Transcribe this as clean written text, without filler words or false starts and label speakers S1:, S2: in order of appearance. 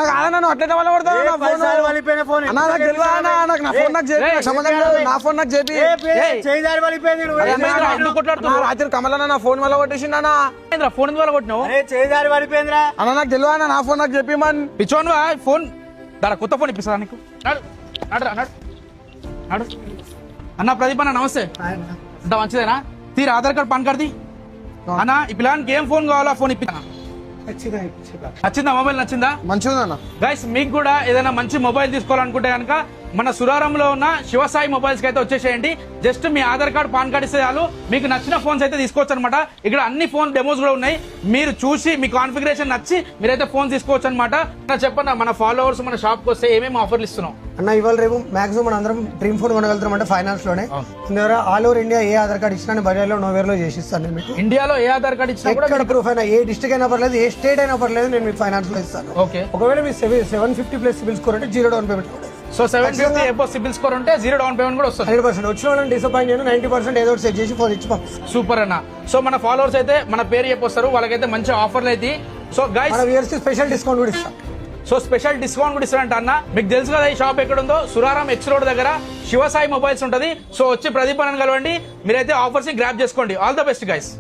S1: నన్ను అట్లనే వల్ల కొడతాను రాత్రి కమలన్న నా ఫోన్ వల్ల కొట్టేసిండా
S2: ఫోన్ వల్ల కొట్టినావు
S1: అన్న నాకు తెలియదు నా ఫోన్ నాకు చెప్పి మన్
S2: పిచ్చోను ఫోన్ దాని కొత్త ఫోన్ ఇప్పిస్తా నీకు అన్న ప్రదీప్ అన్న నమస్తే అంత మంచిదేనా తీరు ఆధార్ కార్డ్ పాన్ కార్డ్ అన్న ఈ పిల్లానికి ఏం ఫోన్ కావాలో ఫోన్ ఇప్పిస్తా నచ్చిందా మొబైల్ నచ్చిందా
S1: మంచిదన్న
S2: గైస్ మీకు కూడా ఏదైనా మంచి మొబైల్ తీసుకోవాలనుకుంటే కనుక మన సురారంలో ఉన్న శివసాయి మొబైల్స్ కి అయితే వచ్చేసేయండి. జస్ట్ మీ ఆధార్ కార్డ్ పాన్ కార్డ్ ఇస్తే చాలు మీకు నచ్చిన ఫోన్స్ అయితే తీసుకోవచ్చు అనమాట. ఇక్కడ అన్ని ఫోన్ డెమోస్ కూడా ఉన్నాయి. మీరు చూసి మీ కాన్ఫిగరేషన్ నచ్చి మీరైతే ఫోన్ తీసుకోవచ్చు అనమాట. చెప్పండి మన ఫాలోవర్స్ మన షాప్ కి వస్తే ఏమేమి ఆఫర్లు ఇస్తున్నాం
S3: అన్న? ఇవాళ రేపు మాక్సిమం మన అందరం డ్రీమ్ ఫోన్ కొనగలుగుతాం అంటే ఫైనాన్స్ లోనే. ఆల్ ఓవర్ ఇండియా ఏ ఆధార్ కార్డ్ ఇచ్చినా బజార్లో నోవేర్ లో చేసిస్తాను నేను మీకు.
S2: ఇండియాలో ఏ ఆధార్ కార్డ్ ఇచ్చినా
S3: ఎక్కడ ప్రూఫ్ అయినా ఏ డిస్ట్రిక్ట్ అయినా పర్లేదు ఏ స్టేట్ అయినా పర్లేదు నేను మీకు ఫైనాన్స్ లో ఇస్తాను. ఒకవేళ మీ 750 ప్లస్ సిబిల్ స్కోర్ అంటే 0 down payment.
S2: So 750 above CIBIL score ఉంటే 0 డౌన్ పేమెంట్ కూడా వస్తుంది.
S3: 100% వచ్చిన వాళ్ళని డిసప్పాయింట్ చేయను. 90% ఏదో సెట్ చేసి ఫోన్ ఇచ్చి పంపిస్తాను.
S2: సూపర్ అన్న. సో మన ఫాలోవర్స్ అయితే మన పేరు చెప్పొస్తారు, వాళ్ళకైతే మంచి ఆఫర్లు అయితే. సో గైస్
S3: స్పెషల్ డిస్కౌంట్ కూడా ఇస్తాం.
S2: సో స్పెషల్ డిస్కౌంట్ కూడా ఇస్తారంట అన్న. మీకు తెలుసు కదా ఈ షాప్ ఎక్కడ ఉందో, సురారం ఎక్స్ రోడ్ దగ్గర శివసాయి మొబైల్స్ ఉంటది. సో వచ్చి ప్రదీప్ అన్న కలవండి, మీరైతే ఆఫర్స్ గ్రాప్ చేసుకోండి. All the best guys.